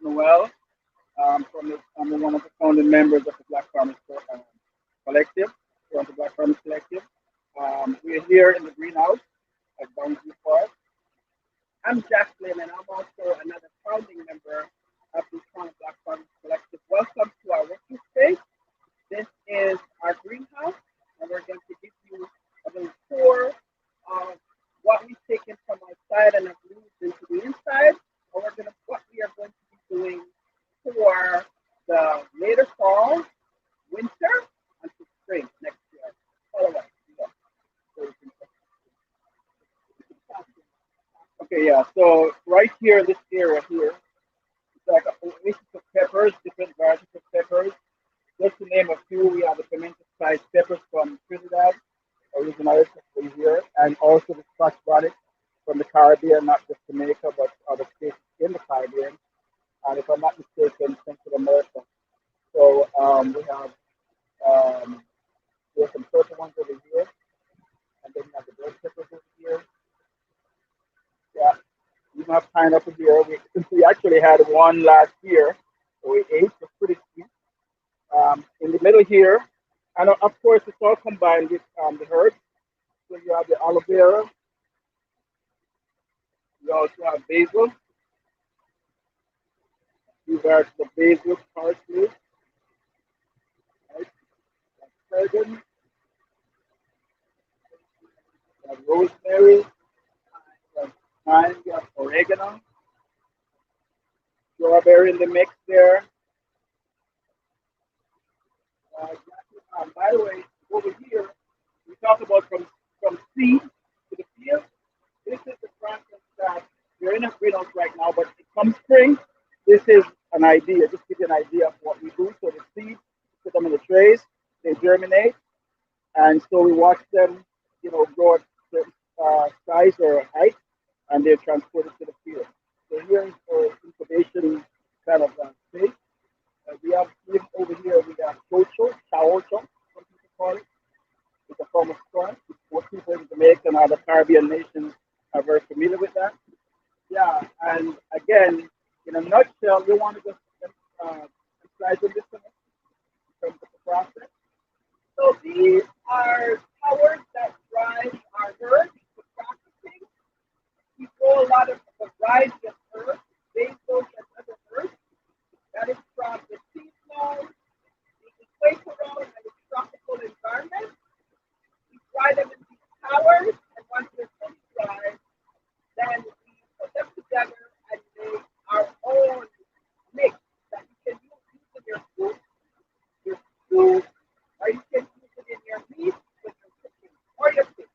Noel. I'm one of the founding members of the Black Farmers Collective, Toronto Black Farmers Collective. We're here in the greenhouse at Boundary Park. I'm Jacqueline, and I'm also another founding member of the Toronto Black Farmers Collective. Welcome to our working space. This is our greenhouse, and we're going to give you a little tour of what we've taken from outside and have moved into the inside. And what we are going to be doing for the later fall, winter, until spring next year. Follow us. Okay, yeah. So right here, this area here, it's like a oasis of peppers, different varieties of peppers. Just to name a few, we have the pimento spice peppers from Trinidad, originated from here, and also the Scotch bonnet from the Caribbean, not just Jamaica, but other states in the Caribbean, and if I'm not mistaken, Central America. So um, we have some purple ones over here, and then we have the red peppers over here. Yeah, we have pineapple here. We actually had one last year, so we ate. It was pretty sweet. In the middle here, and of course, it's all combined with the herbs. So you have the aloe vera. You also have basil. These are the basil, parsley, right? Tarragon, rosemary, thyme, you have oregano, strawberry in the mix there. By the way, over here, we talk about from seed to the field. This is the process that we're in a greenhouse right now, but it comes spring. This is an idea, just give you an idea of what we do. So the seeds, put them in the trays, they germinate, and so we watch them, grow at certain size or height, and they're transported to the field. So here is for incubation kind of space. We have even over here we have chocho, chaocho, some people call it. It's a form of corn. Most people in Jamaica and other Caribbean nations are very familiar with that. Yeah, and again, in a nutshell, we want to just emphasize on this one in terms of the process. So these are towers that drive our herd for processing. We grow a lot of a variety of herbs, basil and other herbs. That is from the seasonal, the equatorial, and the tropical environment. We dry them in these towers, and once they're fully dried, then we put them together and make our own mix that you can use in your food, your stew, or you can use it in your meat with your chicken or your fish.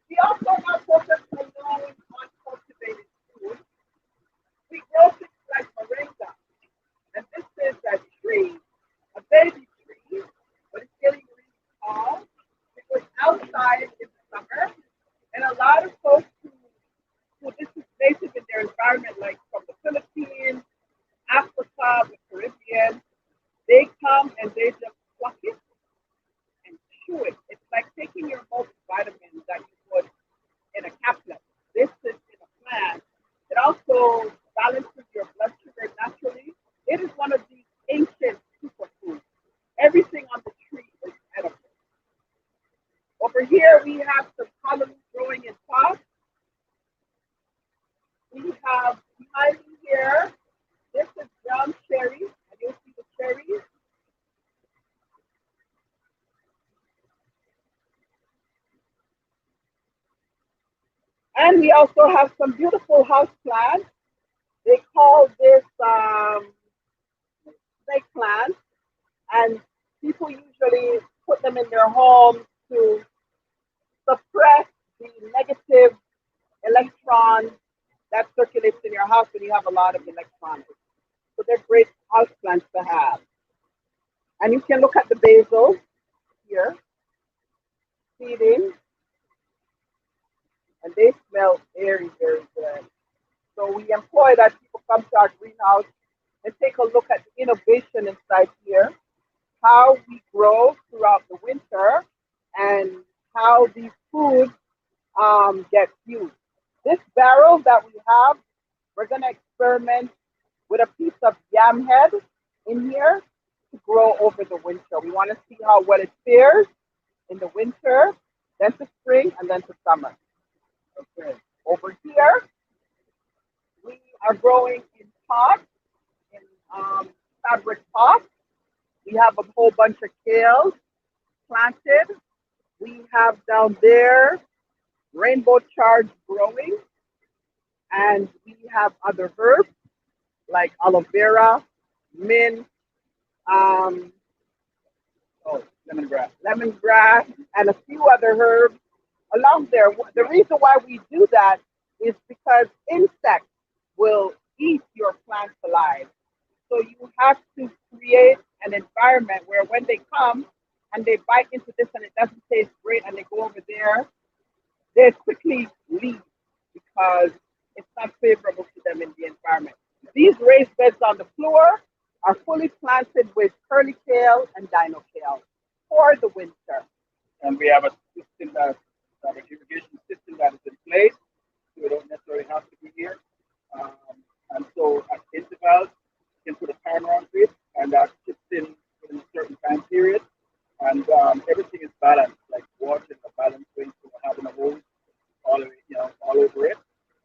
We also are focused alone on cultivated food. We grow things like moringa, and this is a tree, a baby tree, but it's getting really tall. It was outside in the summer, and a lot of folks who this is native in their environment, like from the Philippines, Africa, the Caribbean, they come and they just pluck it and chew it. It's like taking your multivitamin that you put in a capsule. This is in a plant. It also balances your blood sugar naturally. It is one of these ancient superfoods. Everything on the tree is edible. Over here, we have some columns growing in pots. We have behind me here, this is brown cherries, and you'll see the cherries. And we also have some beautiful house plants. They call this snake plants, and people usually put them in their homes to suppress the negative electrons that circulates in your house when you have a lot of electrons. So they're great house plants to have. And you can look at the basil here, seeding, and they smell very, very good. So we employ that people come to our greenhouse and take a look at the innovation inside here, how we grow throughout the winter, and how these foods get used. This barrel that we have, we're going to experiment with a piece of yam head in here to grow over the winter. We want to see how well it fares in the winter, then to spring, and then to summer. Okay. Over here, we are growing in pots, in fabric pots. We have a whole bunch of kale planted. We have down there rainbow charge growing, and we have other herbs like aloe vera, mint, um, lemongrass, and a few other herbs along there. The reason why we do that is because insects will eat your plants alive. So you have to create an environment where when they come and they bite into this and it doesn't taste great and they go over there, they quickly leave because it's not favorable to them in the environment. These raised beds on the floor are fully planted with curly kale and dino kale for the winter. And we have a system an irrigation system that is in place, so we don't necessarily have to be here. Um, and so at intervals, you can put a timer on it, and that chips in within a certain time period. And everything is balanced, like water is a balanced way, so we're having a hose all, all over it.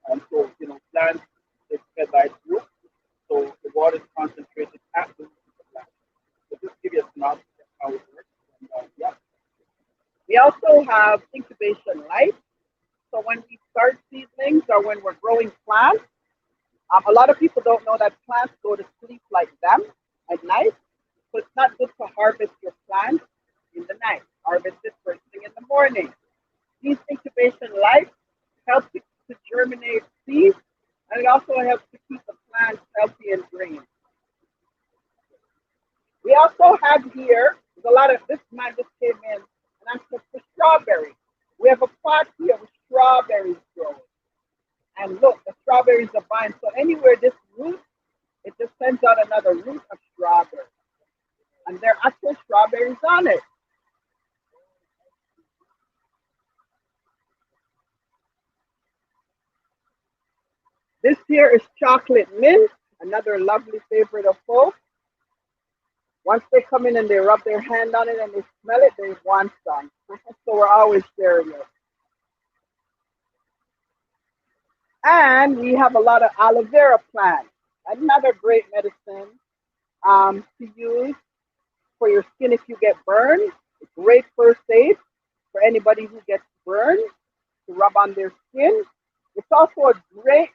And so, plants is fed by group, so the water is concentrated at the root of the plant. So just give you a synopsis of how it works. And, yeah. We also have incubation lights. So when we start seedlings or when we're growing plants, a lot of people don't know that plants go to sleep like them at night. So it's not good to harvest your plants in the night. Harvest it first thing in the morning. These incubation lights help to germinate seeds, and it also helps to keep the plants healthy and green. We also have here, there's a lot of, this man just came in and asked us for strawberries. We have a pot here with strawberries growing. And look, the strawberries are vine. So anywhere this root, it just sends out another root of strawberry. And there are actual strawberries on it. This here is chocolate mint, another lovely favorite of folks. Once they come in and they rub their hand on it and they smell it, they want some. So we're always sharing it. And we have a lot of aloe vera plants, another great medicine to use for your skin if you get burned. It's great first aid for anybody who gets burned to rub on their skin. It's also a great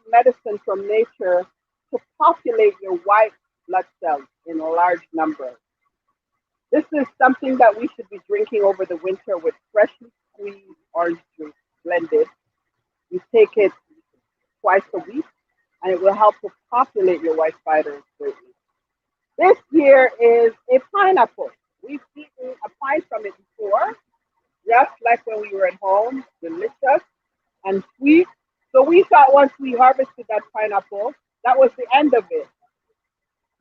medicine from nature to populate your white blood cells in large numbers. This is something that we should be drinking over the winter with freshly squeezed orange juice blended. You take it twice a week, and it will help to populate your white fibers greatly. This here is a pineapple. We've eaten a pie from it before, just like when we were at home, delicious and sweet. So we thought once we harvested that pineapple, that was the end of it.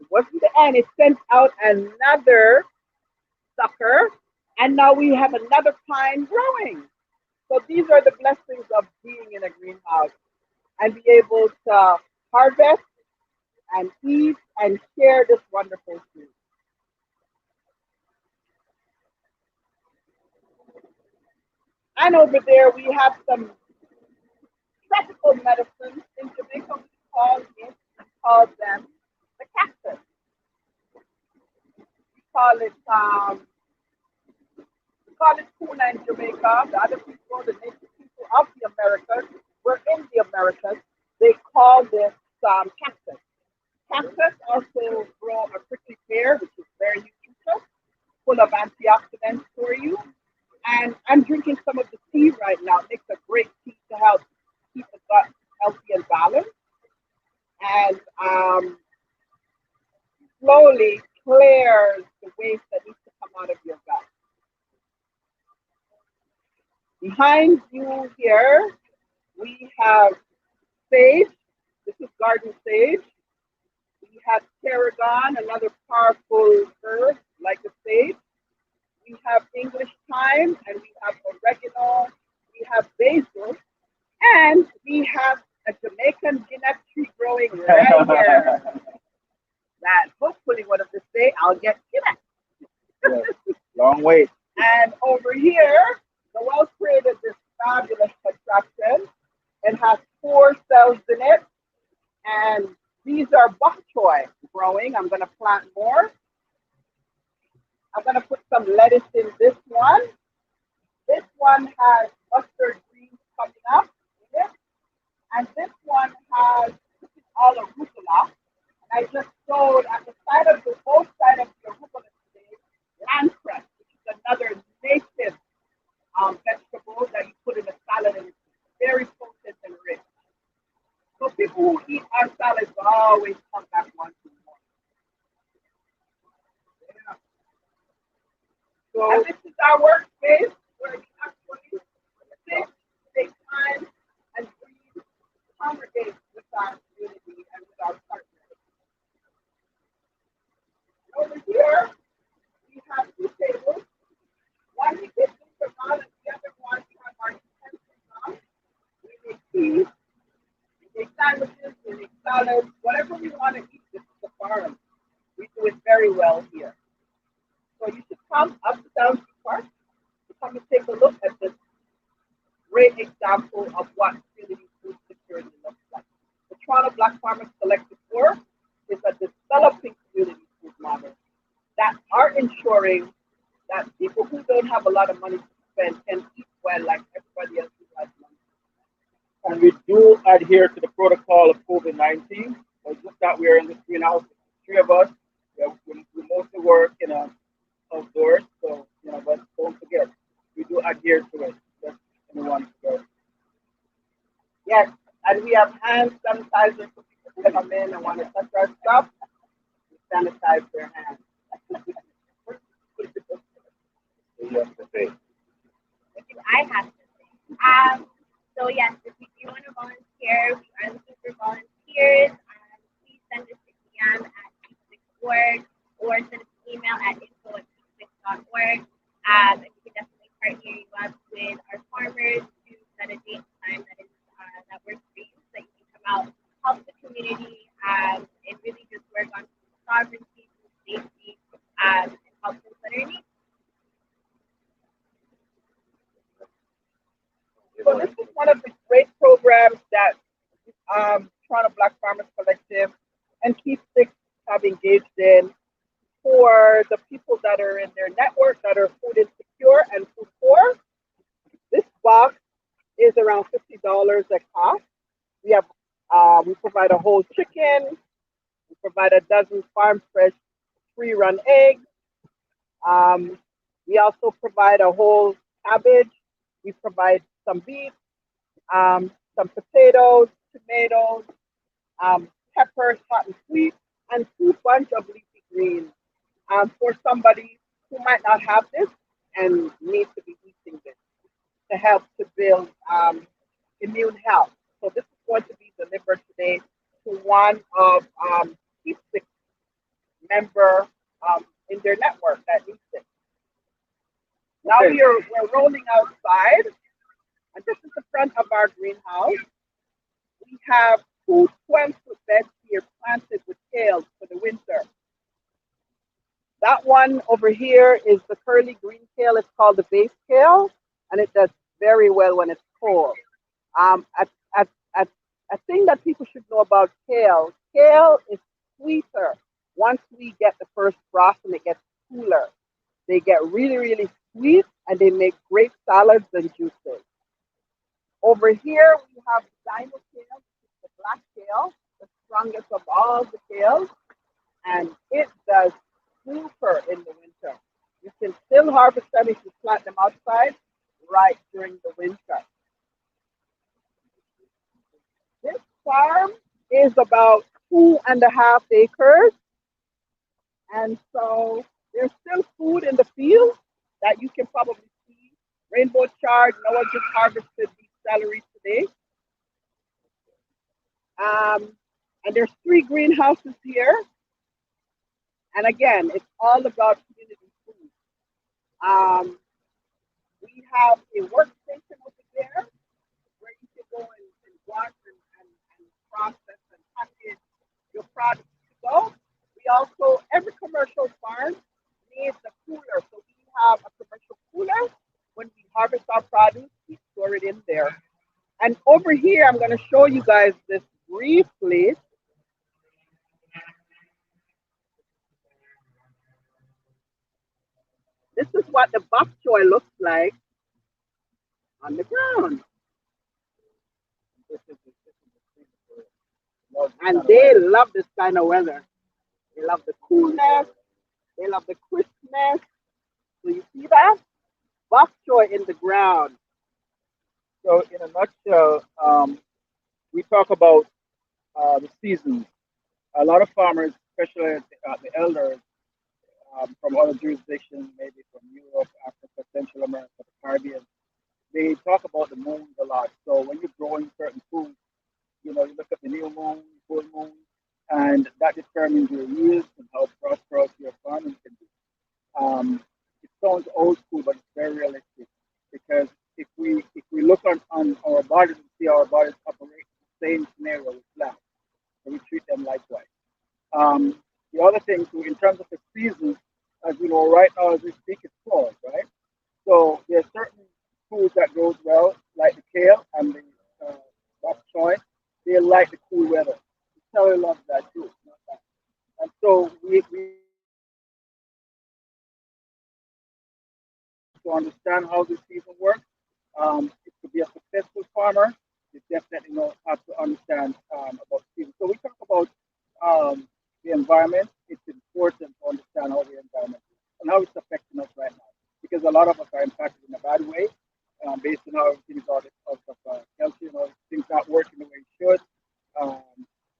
It wasn't the end. It sent out another sucker, and now we have another pine growing. So these are the blessings of being in a greenhouse and be able to harvest and eat and share this wonderful food. And over there we have some tropical medicines. In Jamaica we call them the cactus. We call it tuna in Jamaica. The other people, the native people of the Americas, we're in the Americas. They call this cactus. Cactus also grow a prickly pear, which is very nutritious, full of antioxidants for you. And I'm drinking some of the tea right now. It makes a great tea to help keep the gut healthy and balanced. And slowly clears the waste that needs to come out of your gut. Behind you here, we have sage. This is garden sage. We have tarragon, another powerful herb like the sage. We have English thyme, and we have oregano. We have basil, and we have a Jamaican guinea tree growing right here. That hopefully one of this day I'll get Yes. guinea. Long wait. And over here, the well created this fabulous contraption. It has four cells in it, and these are bok choy growing. I'm going to plant more. I'm going to put some lettuce in this one. This one has mustard greens coming up in it. And this one has, this is all arugula. And I just sowed at the side of the both side of the arugula today, land cress, which is another native vegetable that you put in a salad and it's very potent and rich. So people who eat our salads always come back wanting more. Yeah. And So this is our workspace where we actually sit, take time, and breathe, congregate with our community and with our partners. Over here, we have two tables. One we get food on, and the other one we have our utensils on. We make tea, we make sandwiches, we make salads, whatever we want to eat. This is the farm. We do it very well here. So you should come up to Down Park to come and take a look at this great example of what community food security looks like. The Toronto Black Farmers Collective work is a developing community food model that are ensuring that people who don't have a lot of money to spend can eat well like everybody else who has money. and we do adhere to the protocol of COVID-19. But just that we are in this greenhouse, three of us. Yeah, we mostly work outdoors, so but don't forget, we do adhere to it. Just anyone to Yes, and we have hand sanitizer for people who come in and want to touch our stuff. We sanitize their hands. yes, okay. What do I have to say? So yes, if you do want to volunteer, we are looking for volunteers. Please send us a DM at keep6org or send us an email at info@keep6.org. And we can definitely partner you up with our farmers to set a date and time that works for you, so that you can come out, help the community, and really just work on food sovereignty, food safety, and help them with their needs. So this is one of the great programs that Toronto Black Farmers Collective and Keep Six have engaged in for the people that are in their network that are food insecure and food poor. This box is around $50 a cost. We have we provide a whole chicken. We provide a dozen farm fresh free run eggs. Um, we also provide a whole cabbage. We provide some beef, some potatoes, tomatoes, peppers, hot and sweet, and two bunch of leafy greens for somebody who might not have this and need to be eating this to help to build immune health. So this is going to be delivered today to one of Keep Six member in their network that needs it. Now Okay. we're rolling outside, and this is the front of our greenhouse. We have two 12-foot beds here planted with kale for the winter. That one over here is the curly green kale. It's called the base kale, and it does very well when it's cold. Um, a, a, a, a thing that people should know about kale is sweeter once we get the first frost and it gets cooler. They get really, really sweet, and they make great salads and juices. Over here, we have dino kale, the black kale, the strongest of all the kales, and it does super in the winter. You can still harvest them if you plant them outside right during the winter. This farm is about 2.5 acres, and so there's still food in the field that you can probably see. Rainbow chard, Noah just harvested these celery today. And there's three greenhouses here. And again, it's all about community food. We have a workstation over there where you can go and watch and there. And over here, I'm going to show you guys this briefly. This is what the bok choy looks like on the ground. And they love this kind of weather. They love the coolness. They love the crispness. So you see that? Bok choy in the ground. So, in a nutshell, we talk about the seasons. A lot of farmers, especially the elders from other jurisdictions, maybe from Europe, Africa, Central America, the Caribbean, they talk about the moons a lot. So when you're growing certain foods, you look at the new moon, full moon, and that determines your yields and how prosperous your farming can be. It sounds old school, but it's very realistic because if we look on our bodies and see our bodies operate the same scenario with plants, so we treat them likewise. The other thing too, in terms of the seasons, as we know, right now as we speak, it's fall, right? So there are certain foods that grows well, like the kale and the bok choy. They like the cool weather. The celery loves that too. Not that. And so we have to understand how the season works. It could be a successful farmer. You definitely have to understand about the season. So we talk about the environment. It's important to understand how the environment is and how it's affecting us right now. Because a lot of us are impacted in a bad way, based on how everything is out of healthy, things not working the way it should. Um,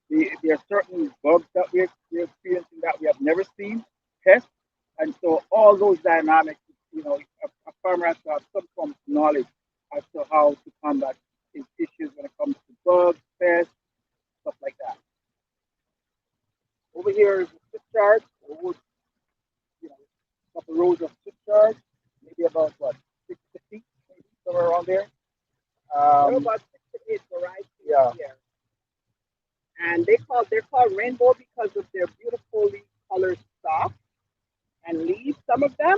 there are certain bugs that we're experiencing that we have never seen, pests, and so all those dynamics, a farmer has to have some form of knowledge as to how to combat these issues when it comes to bugs, pests, stuff like that. Over here is the stick chart, a couple rows of stick charts, maybe about what, 6 feet, maybe somewhere around there. There are Um, about 6 to 8 varieties yeah, here. And they're called rainbow because of their beautifully colored stalks and leaves. Some of them,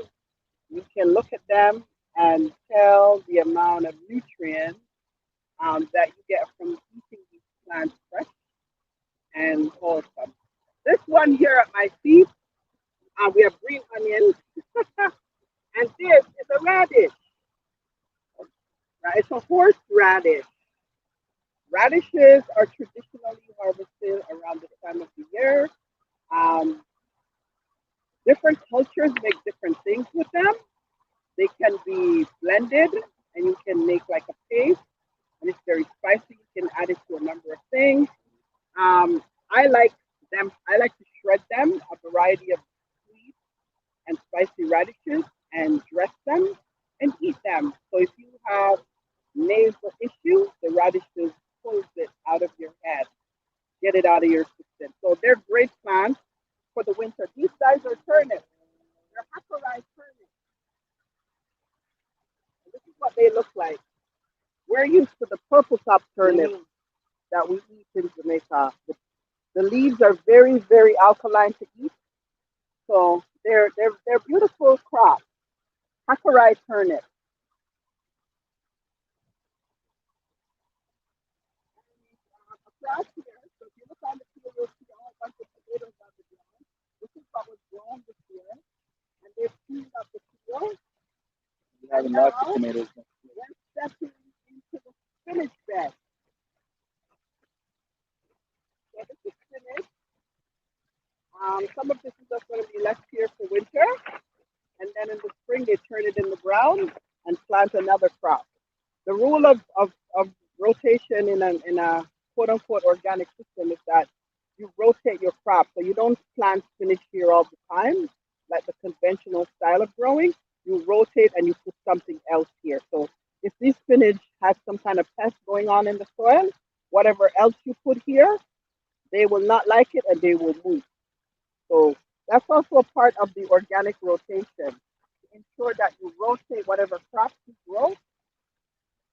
you can look at them and tell the amount of nutrients that you get from eating these plants fresh and wholesome. This one here at my feet, we have green onions, and this is a radish. Right? It's a horseradish. Radishes are traditionally harvested around this time of the year. Um, Different cultures make different things with them. They can be blended, and you can make like a paste, and it's very spicy. You can add it to a number of things. I like them. I like to shred them, a variety of sweet and spicy radishes, and dress them and eat them. So if you have nasal issue, the radishes pulls it out of your head, get it out of your system. So they're great plants for the winter. These guys are turnips. They're hackerized turnips. And this is what they look like. We're used to the purple top turnip that we eat in Jamaica. The leaves are very, very alkaline to eat. So they're beautiful crops. Hackerized turnip. Across here, so if you look on the field, you'll see a whole bunch of potatoes on the ground. This is what was grown this year, and they've cleaned up the field. we And having lots of now tomatoes. we're stepping into the spinach bed. So this is spinach. Some of this is just going to be left here for winter, and then in the spring they turn it in the ground and plant another crop. The rule of rotation in a quote unquote organic system is that you rotate your crop. So you don't plant spinach here all the time, like the conventional style of growing. You rotate and you put something else here. So if this spinach has some kind of pest going on in the soil, whatever else you put here, they will not like it and they will move. So that's also a part of the organic rotation to ensure that you rotate whatever crops you grow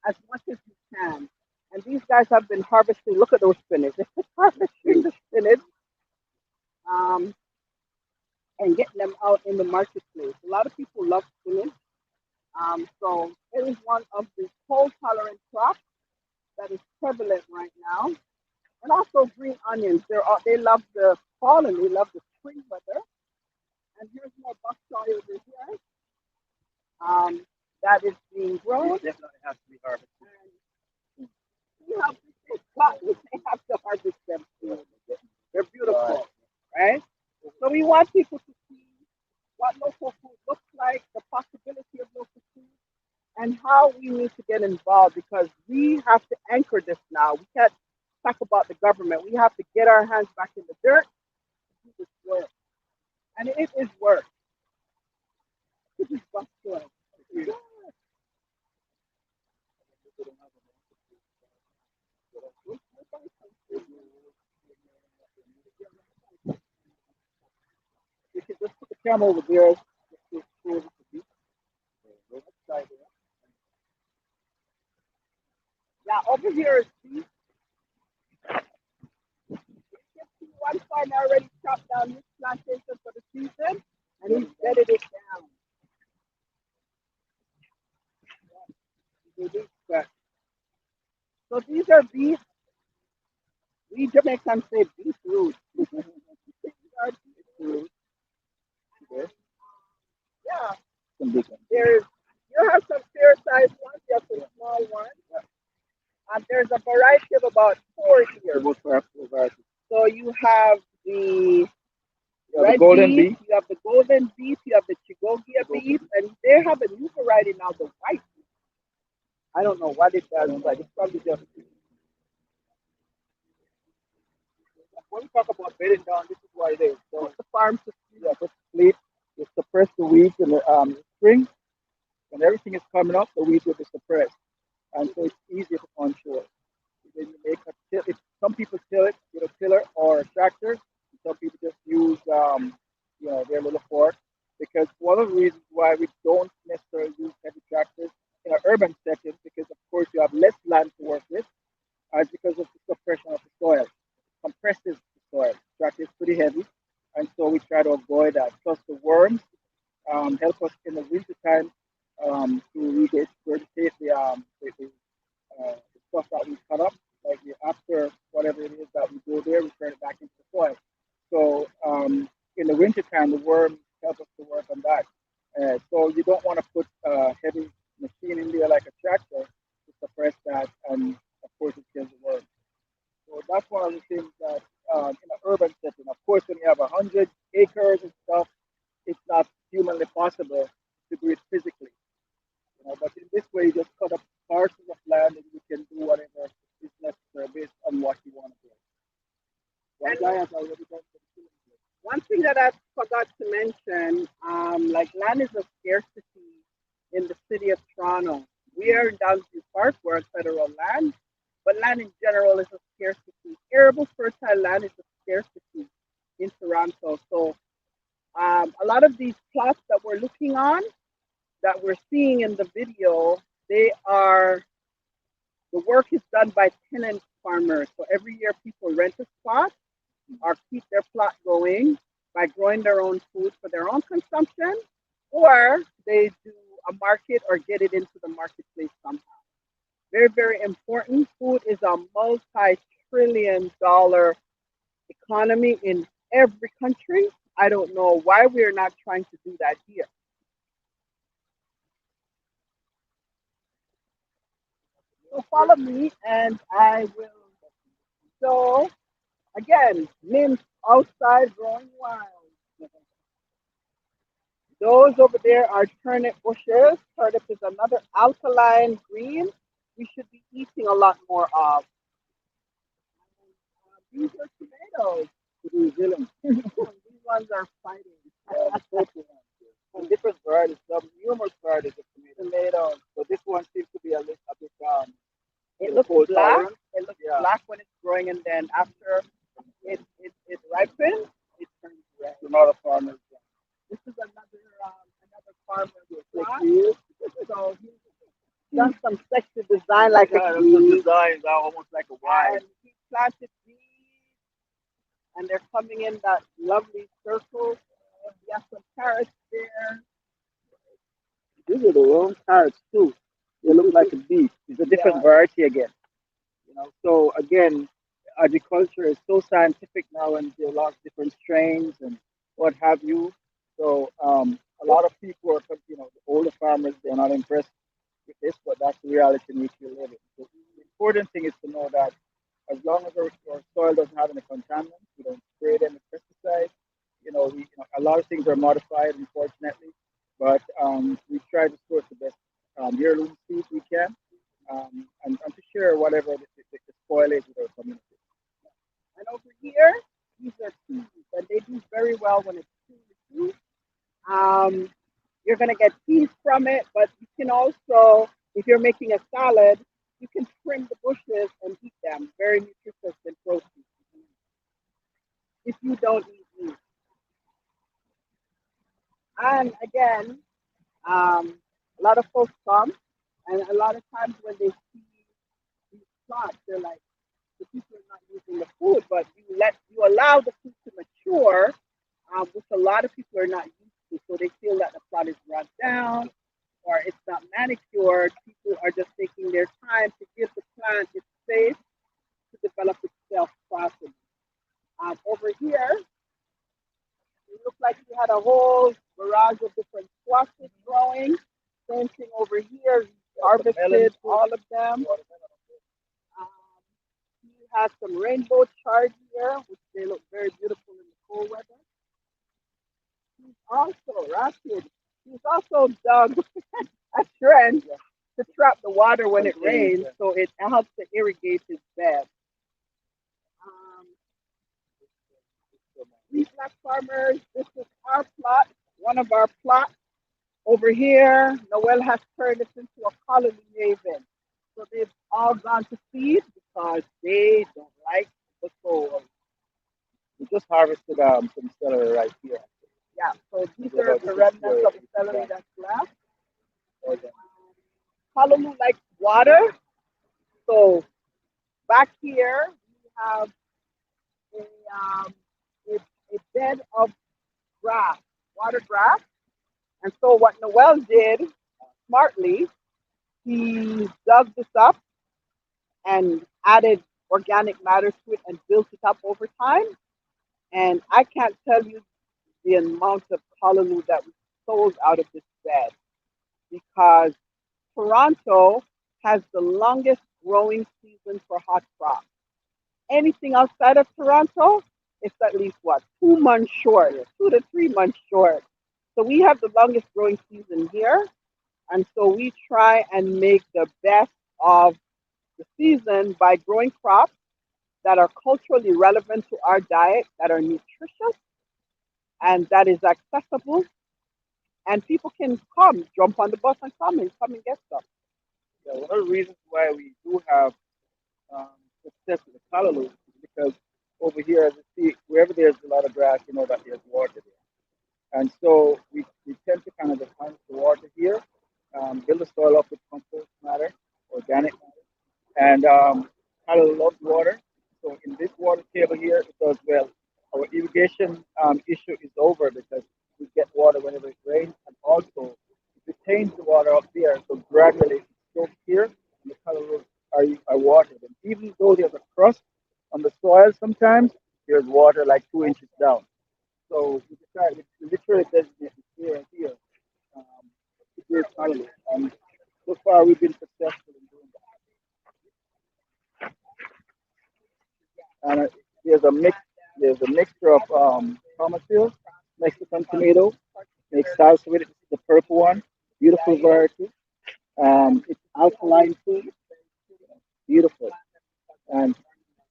as much as you can. And these guys have been harvesting. Look at those spinach. They're just harvesting the spinach and getting them out in the marketplace. A lot of people love spinach. So it is one of the cold tolerant crops that is prevalent right now. And also green onions. They love the fall and they love the spring weather. And here's more bok choy over here that is being grown. It definitely has to be harvested. And see how big they've gotten. They have to harvest them soon. They're beautiful, right? So we want people to see what local food looks like, the possibility of local food, and how we need to get involved because we have to anchor this now. We can't talk about the government. We have to get our hands back in the dirt to do this work. And it is work. This is what's good. We can just put the camera over there. Yeah, over here is beef. One farmer already chopped down his plantation for the season, and he's bedded it down. So these are beef. We Jamaicans say beef roots. These are beef roots. Yeah, there's you have some fair sized ones, you have some small ones. And there's a variety of about four here. So you have the red golden beef, beef. you have the golden beef, you have the Chigogia beef, and they have a new variety now, the white beef. I don't know what it does, but it's probably just when we talk about bedding down, this is what it is. So the farm to yeah, to sleep, you suppress the weeds in the spring, when everything is coming up, the weeds will be suppressed, and so it's easier to control. Then you make a till. Some people till it with a tiller or a tractor. Some people just use their little fork because one of the reasons why we don't necessarily use heavy tractors in an urban setting because of course you have less land to work with, because of the suppression of the soil. It compresses the soil. The tractor is pretty heavy, and so we try to avoid that. Plus the worms help us in the winter time to regurgitate the stuff that we cut up, like after whatever it is that we go there, we turn it back into the soil. So in the wintertime, the worms help us to work on that. So you don't want to put a heavy machine in there like a tractor to suppress that, and of course it kills the worms. So that's one of the things that in an urban setting, of course, when you have 100 acres and stuff, it's not humanly possible to do it physically. But in this way, you just cut up parcels of land and you can do whatever is necessary based on what you want to do. One guy has already done some. One thing that I forgot to mention, like land is a scarcity in the city of Toronto. We are in Downsview Park, we're on federal land, but land in general is a scarcity. Arable fertile land is a scarcity in Toronto. So a lot of these plots that we're looking on, that we're seeing in the video, the work is done by tenant farmers. So every year people rent a spot or keep their plot going by growing their own food for their own consumption, or they do a market or get it into the marketplace somehow. Very, very important. Food is a multi-trillion-dollar economy in every country. I don't know why we're not trying to do that here. So follow me and I will. So again, mint outside growing wild. Those over there are turnip bushes. Turnip is another alkaline green we should be eating a lot more of. These are tomatoes. New Zealand. These ones are fighting. And different varieties, numerous varieties of tomatoes. So this one seems to be a bit it looks black. It looks black when it's growing, and then after it ripens, it turns red. Another farmer. This is another farmer with plants. So he's done some sexy design like a bee. Designs are almost like a Y. And he planted bees, and they're coming in that lovely circle. We have some carrots there. These are the wrong carrots too. They look like a beet. It's a different variety again. So again, agriculture is so scientific now, and there are lots of different strains and what have you. So a lot of people are, the older farmers, they're not impressed with this, but that's the reality in which we live in. So the important thing is to know that as long as our soil doesn't have any contaminants, we don't spray them with pesticides. A lot of things are modified, unfortunately, but we try to source the best heirloom seeds we can, and to share whatever the spoil is with our community. And over here, these are peas, and they do very well when it's truly fruit. Um, you're going to get peas from it, but you can also, if you're making a salad, you can trim the bushes and eat them. Very nutritious and protein if you don't eat meat. And again, a lot of folks come, and a lot of times when they see these plots, they're like, the people are not using the food, but you allow the food to mature, which a lot of people are not used to. So they feel that the plot is run down or it's not manicured. People are just taking their time to give the plant its space to develop itself properly. Over here, it looked like we had a whole barrage of different squashes growing. Same thing over here. We harvested all of them. He has some rainbow chard here, which they look very beautiful in the cold weather. He's also rapid. He's also dug a trench to trap the water when it rains, so it helps to irrigate his bed. Um, we black farmers, this is our plot, one of our plots. Over here, Noel has turned it into a colony haven. So they've all gone to seed because they don't like the soil. We just harvested some celery right here. Yeah, so these are the remnants of the celery that's left. Honolulu likes water, so back here we have a, um, a, a bed of grass, water grass. And so what Noel did smartly, he dug this up and added organic matter to it and built it up over time. And I can't tell you the amount of callaloo that we sold out of this bed because Toronto has the longest growing season for hot crops. Anything outside of Toronto, it's at least what, 2 months short, 2 to 3 months short. So we have the longest growing season here. And so we try and make the best of the season by growing crops that are culturally relevant to our diet, that are nutritious, and that is accessible. And people can come, jump on the bus and come and get some. Yeah, one of the reasons why we do have um, success with the callaloo is because over here, as you see, wherever there's a lot of grass, you know that there's water there. And so we tend to kind of just harness the water here, build the soil up with compost matter, organic matter, and callaloo loves water. So in this water table here, it does well. Our irrigation issue is over because we get water whenever it rains, and also it retains the water up there. So gradually it soaks here, and the callaloo are watered. And even though there's a crust on the soil, sometimes there's water like 2 inches down. So we decided to literally designate this area here to grow callaloo, and so far we've been successful in doing that. And there's a mix. There's a mixture of tomatillos, Mexican tomato, make salsa with it. This is the purple one, beautiful variety. It's alkaline too, beautiful. And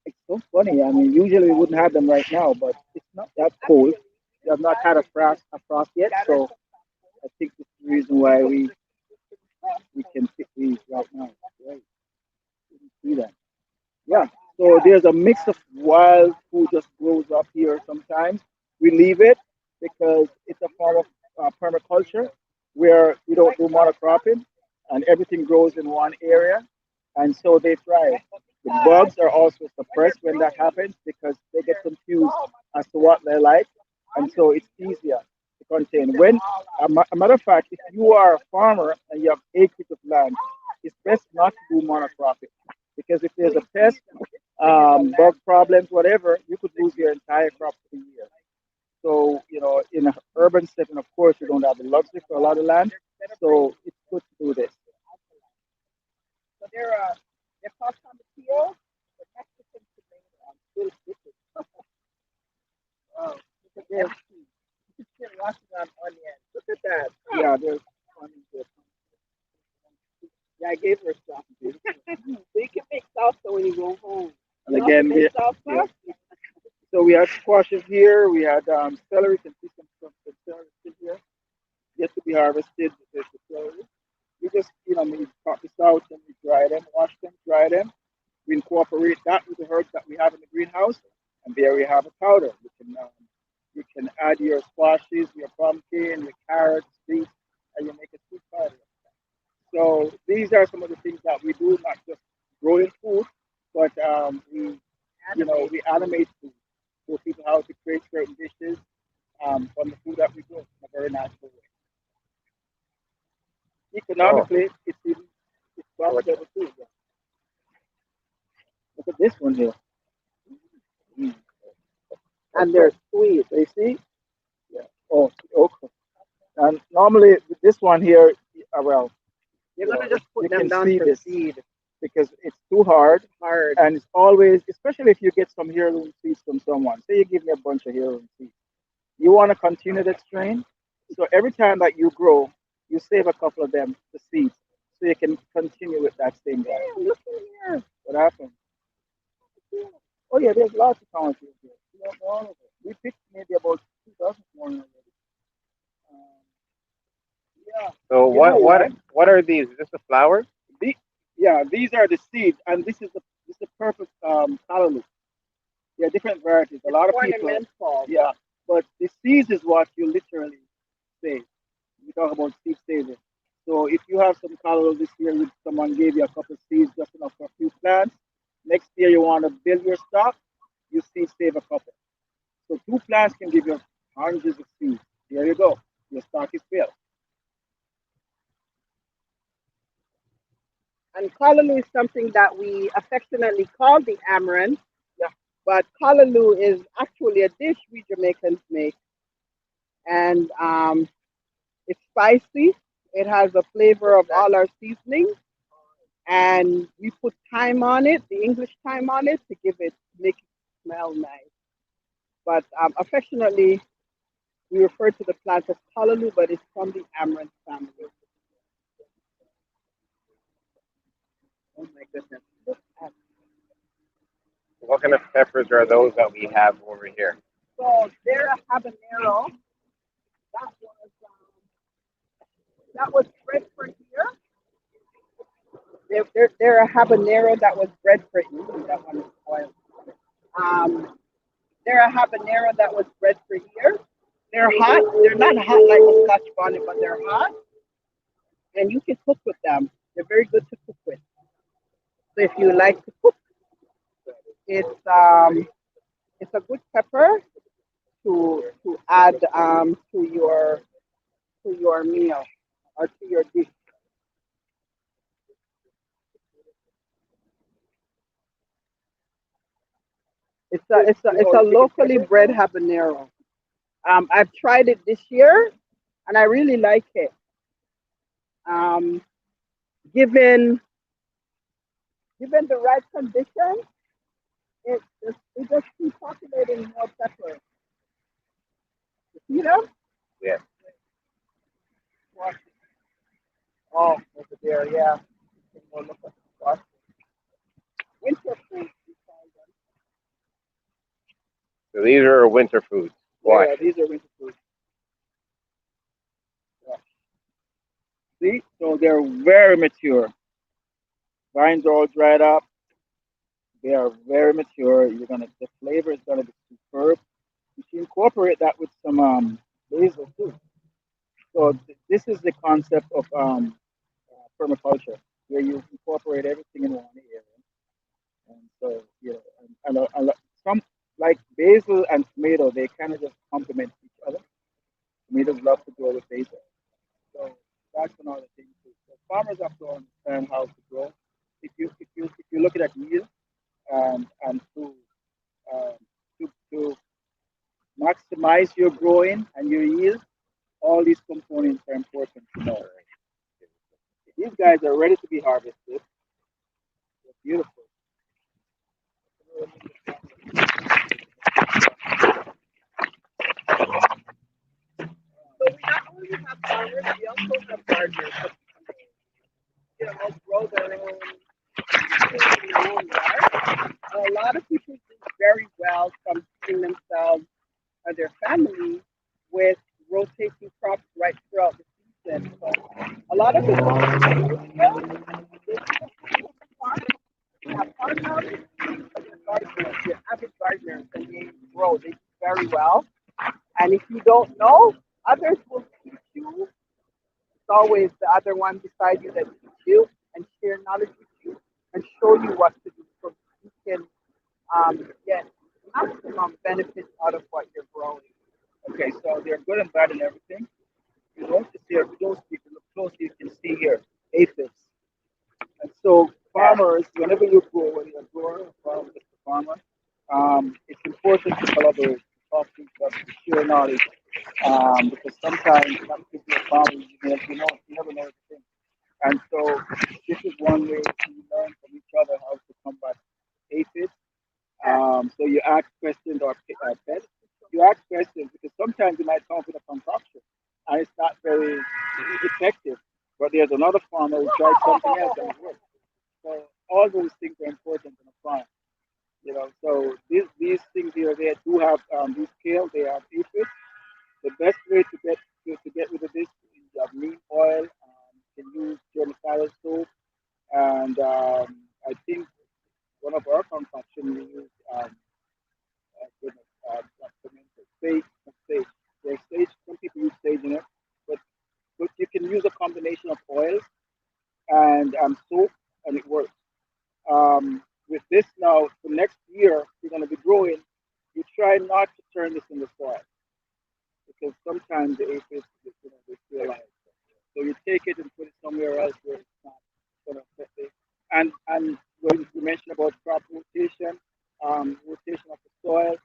it's so funny. I mean, usually we wouldn't have them right now, but it's not that cold. We have not had a frost yet, so I think this is the reason why we can pick these right now. Great, you can see that. Yeah. So there's a mix of wild food just grows up here sometimes. We leave it because it's a part of permaculture where we don't do monocropping and everything grows in one area, and so they thrive. The bugs are also suppressed when that happens because they get confused as to what they like, and so it's easier to contain. When a matter of fact, if you are a farmer and you have acres of land, it's best not to do monocropping because if there's a pest, bug problems, whatever, you could lose your entire crop for the year. So in an urban setting, of course, you don't have the luxury for a lot of land, so it's good to do this. So they're called tomatillos, the Mexican tomato. Wow, look at this. You're watching on onion. Look at that. Yeah, there's onion there. Yeah, I gave her some. So you can make salsa when you go home. And again, yeah. So we had squashes here. We had celery. You can see some celery still here, yet to be harvested. There's the celery. We just, we cut this out and we dry them, wash them, dry them. We incorporate that with the herbs that we have in the greenhouse, and there we have a powder. You can add your squashes, your pumpkin, your carrots, beets, and you make a sweet powder. So these are some of the things that we do, not just growing food, but we animate food. So people how to create certain dishes from the food that we grow in a very natural way. Oh, Economically, it's profitable too. Yeah. Look at this one here. Mm. And they're sweet. You see? Yeah. Oh, okay. And normally with this one here, well, you're gonna just put them down for seed because it's too hard. Hard. And it's always, especially if you get some heirloom seeds from someone. Say you give me a bunch of heirloom seeds. You want to continue that strain. So every time that you grow, you save a couple of them, the seeds, so you can continue with that same guy. Yeah, look in here. What happened? Oh yeah, there's lots of colleges here. You don't know all of it. We picked maybe about 2,000 more already. Um, yeah. so You know what what? what are these? Is this a flower? The, yeah, these are the seeds, and this is the perfect callaloo. Yeah, different varieties. A lot of people. Yeah, but the seeds is what you literally save. We talk about seed saving. So if you have some callaloo this year, someone gave you a couple of seeds just enough for a few plants. Next year you want to build your stock, you seed save a couple. So two plants can give you hundreds of seeds. There you go. Your stock is filled. And callaloo is something that we affectionately call the amaranth. Yeah. But callaloo is actually a dish we Jamaicans make, and it's spicy. It has the flavor of all our seasonings, and we put thyme on it, the English thyme on it, to make it smell nice. But affectionately, we refer to the plant as callaloo, but it's from the amaranth family. Oh my goodness. Look at. What kind of peppers are those that we have over here? So they're a habanero. That was bred for here. They're a habanero that was bred for you. That one is spoiled. Um, they're a habanero that was bred for here. They're hot. They're not hot like a Scotch bonnet, but they're hot, and you can cook with them. They're very good to cook with. So if you like to cook, it's it's a good pepper to add to your meal or to your dish. It's a locally bred habanero. I've tried it this year, and I really like it. Um, given given the right conditions, it just keeps populating more pepper. You know? Yeah. Oh, over there, yeah. More look at the squash. Winter fruit. So these are winter foods. Why? Yeah, these are winter fruit. Yeah. See, so they're very mature. Vines are all dried up. They are very mature. The flavor is gonna be superb. You can incorporate that with some basil too. So this is the concept of permaculture, where you incorporate everything in one area. And so some like basil and tomato, they kind of just complement each other. Tomatoes love to grow with basil. So that's another thing too. So farmers have to understand how to grow. If you're looking at yield and um, to maximize your growing and your yield, all these components are important to know. These guys are ready to be harvested. They're beautiful. So we not only have farmers, we also have gardeners. Grow their own food in their own yard. A lot of people do very well from feeding themselves and their family with rotating crops right throughout the season. So a lot of people have farmhouses, but they're gardeners, they're avid gardeners, and they grow. They do very well. And if you don't know, others will teach you. It's always the other one beside you that teach you and share knowledge with you and show you what to do so you can get maximum benefits out of what you're growing. Okay, so they're good and bad and everything. You notice here, for those people look closely, you can see here aphids. And so Yeah. farmers, whenever you grow, whether you're a grower or farmer, just a farmer, it's important to collaborate, to talk to each other, to share knowledge. Because sometimes some people are farmers, you never know everything. And so this is one way to learn from each other how to combat aphids. So you ask questions or pets. You ask questions because sometimes you might come up with a concoction and it's not very effective. But there's another farmer who tried something else and it worked. So all those things are important in a farm. So these things here, they do have these scales, they have aphids. The best way to get rid of this is you have neem oil. You can use germicidal soap, and I think one of our concoction we use goodness, not fermented, sage, not sage. There's sage. Some people use sage in it, but you can use a combination of oils and soap, and it works. With this now, for next year, you're going to be growing. You try not to turn this in the soil because sometimes the aphids, they feel alive. So you take it and put it somewhere else where it's not going to affect it. And when you mentioned about crop rotation of the soil,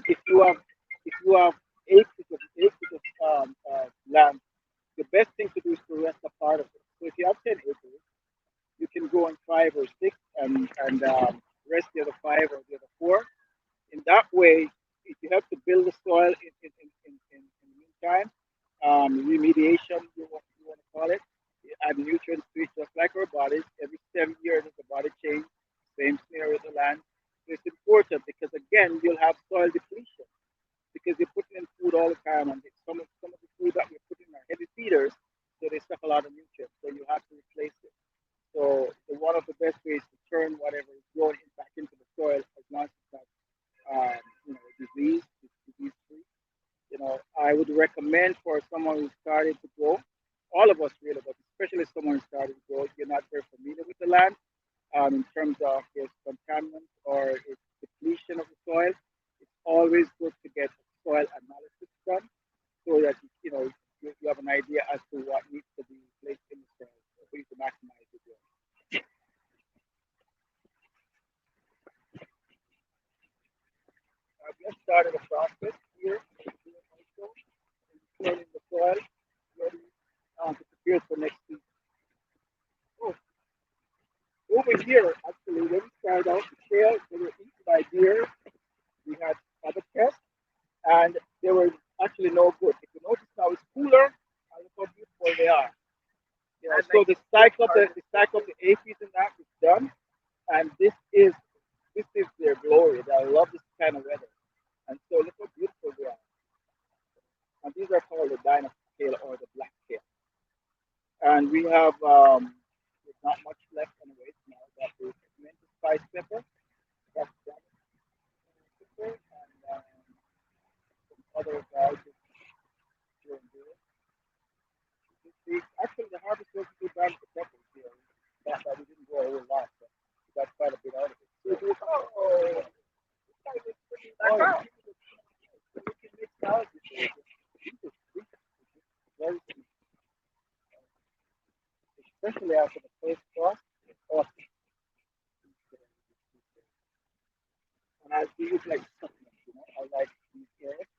if you have acres of land, the best thing to do is to rest a part of it. So if you have 10 acres, you can go on 5 or 6 and rest the other 5 or the other 4. In that way, if you have to build the soil in the meantime, remediation, you want to call it, you add nutrients to it just like our bodies. Every 7 years, there's a body change, same scenario with the land. So it's important because, again, you'll have soil depletion because you're putting in food all the time, and some of the food that we're putting in are heavy feeders, so they suck a lot of nutrients. So you have to replace it. So one of the best ways to turn whatever is growing back into the soil, as long as it's not disease, it's disease free. I would recommend for someone who started to grow, all of us really, but especially someone who started to grow, if you're not very familiar with the land, in terms of its contaminants or its depletion of the soil, it's always good to get soil analysis done so that you have an idea as to what needs to be placed in the soil for you to maximize the growth. I've just started a process here also in the soil ready to prepare for next season. Oh, over here, actually, when we started out, the kale, they were eaten by deer. We had other pests, and they were actually no good. If you notice now, it's cooler, and look how beautiful they are. So the cycle of the aphids and that is done, and this is their glory. I love this kind of weather, and so look how beautiful they are. And these are called the dinosaur kale or the black kale. And we have there's not much left anyways now. That is pimento spice pepper, that's pepper, and some other varieties here and there. Actually, the harvest wasn't too bad for peppers here. That we didn't grow a whole lot, but we got quite a bit out of it. So, oh, oh, so we can make salad with it. especially after the first frost. It's awesome. And I do it like supplements, I like these carrots.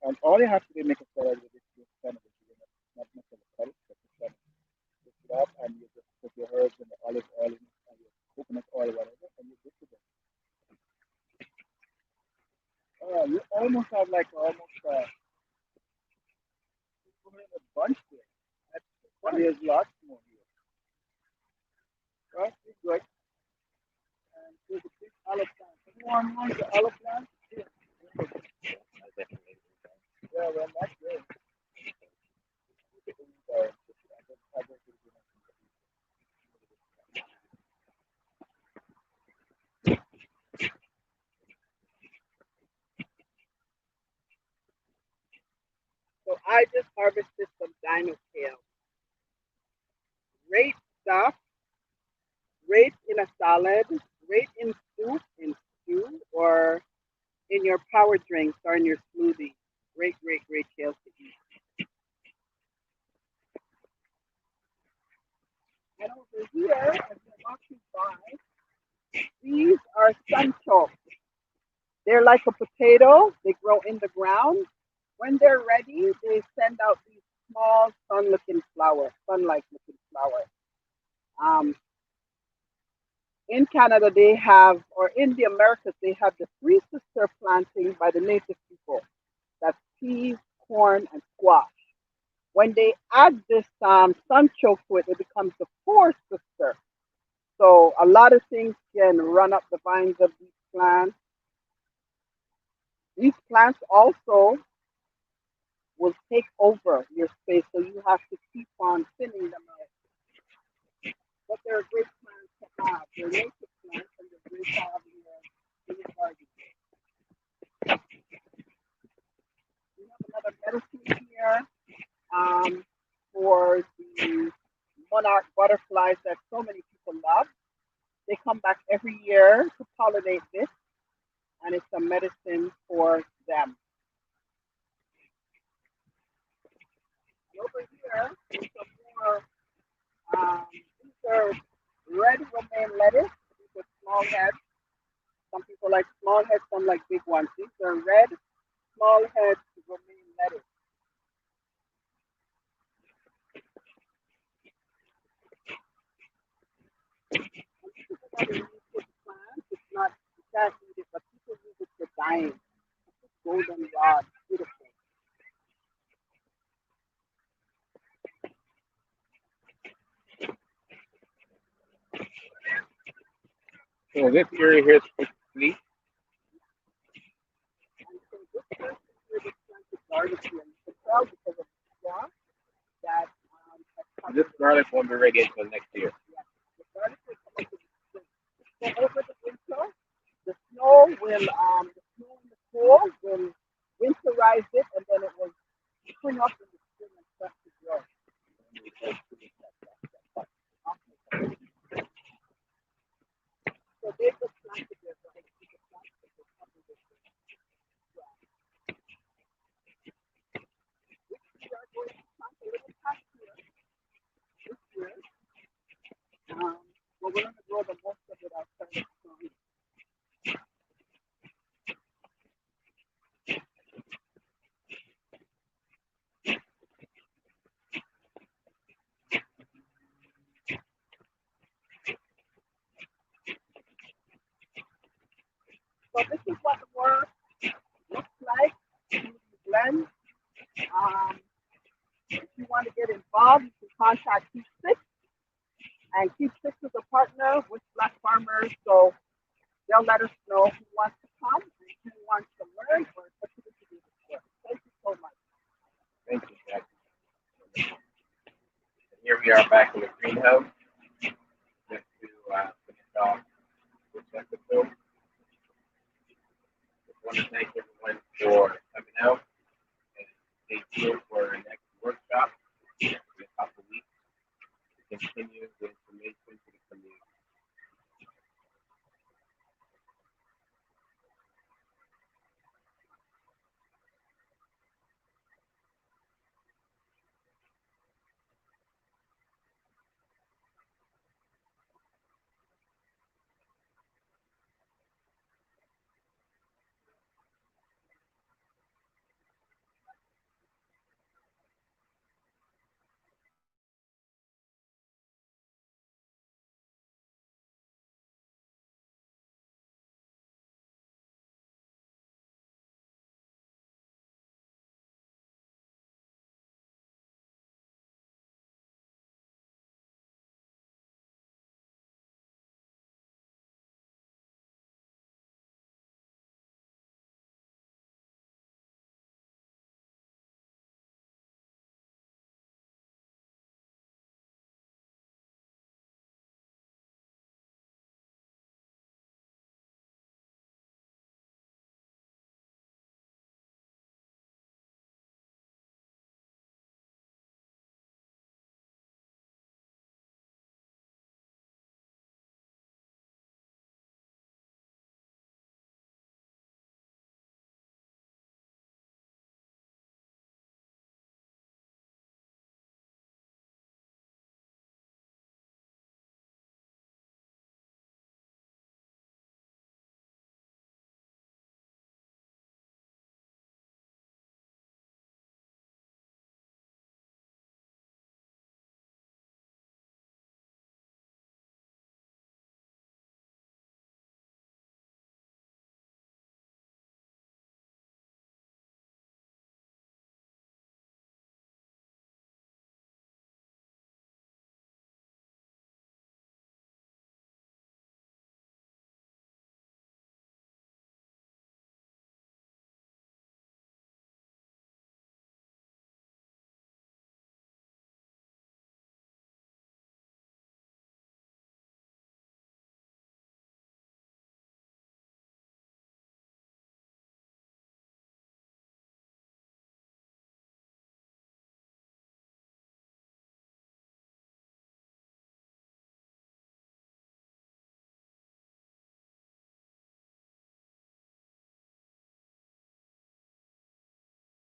And all you have to do is make a salad with it, just kind of not much of a cut it, but just kind of mix it up and you just put your herbs and the olive oil in it and your coconut oil, whatever, and you good to go. You almost have like almost a bunch there. That's, and there's lots more here. Right? It's good. And there's a big olive plant. Anyone wants the olive plant? Yeah. Yeah, well, that's good. So I just harvested some dino kale. Great stuff. Great in a salad. Great in soup, in stew, or in your power drinks or in your smoothie. Great, great, great kale to eat. And over here, as you're walking by, these are sunchokes. They're like a potato. They grow in the ground. When they're ready, they send out these small sun-looking flowers, sun-like looking flowers. Um, in Canada, they have, or in the Americas, they have the three sister planting by the native people. That's peas, corn, and squash. When they add this sunchoke to it, it becomes the fourth sister. So a lot of things can run up the vines of these plants. These plants also will take over your space, so you have to keep on thinning them out. But they're great plants to have. They're native plants and they're great to have in your garden. We have another medicine here um, for the monarch butterflies that so many people love. They come back every year to pollinate this, and it's a medicine for them. And over here, there's some more. These are red romaine lettuce. These are small heads. Some people like small heads, some like big ones. These are red, small head romaine lettuce. And people want to use this plant. It's not, you can't eat it, but people use it for dyeing. It's golden rod. Beautiful. So this area here is complete. And so this person here, this plant is garlic here. You can tell because of the straw that has This covered it. garlic won't be ready until next year. Yeah. The garlic will come up with the spring. So over the winter, the snow in the cold will winterize it, and then it will spring up in the spring and start to grow. So they just planted their garlic. They just planted it, they covered it with grass. We are going to plant a little patch here this year. But we're going to grow the most of it outside of the sun. So this is what the work looks like in the blend. Um, if you want to get involved, you can contact Keep Six, and Keep Six is a partner with Black Farmers, so they'll let us know who wants to come and who wants to learn or especially to do this work. Thank you so much. Thank you, Jack. Here we are back in the greenhouse.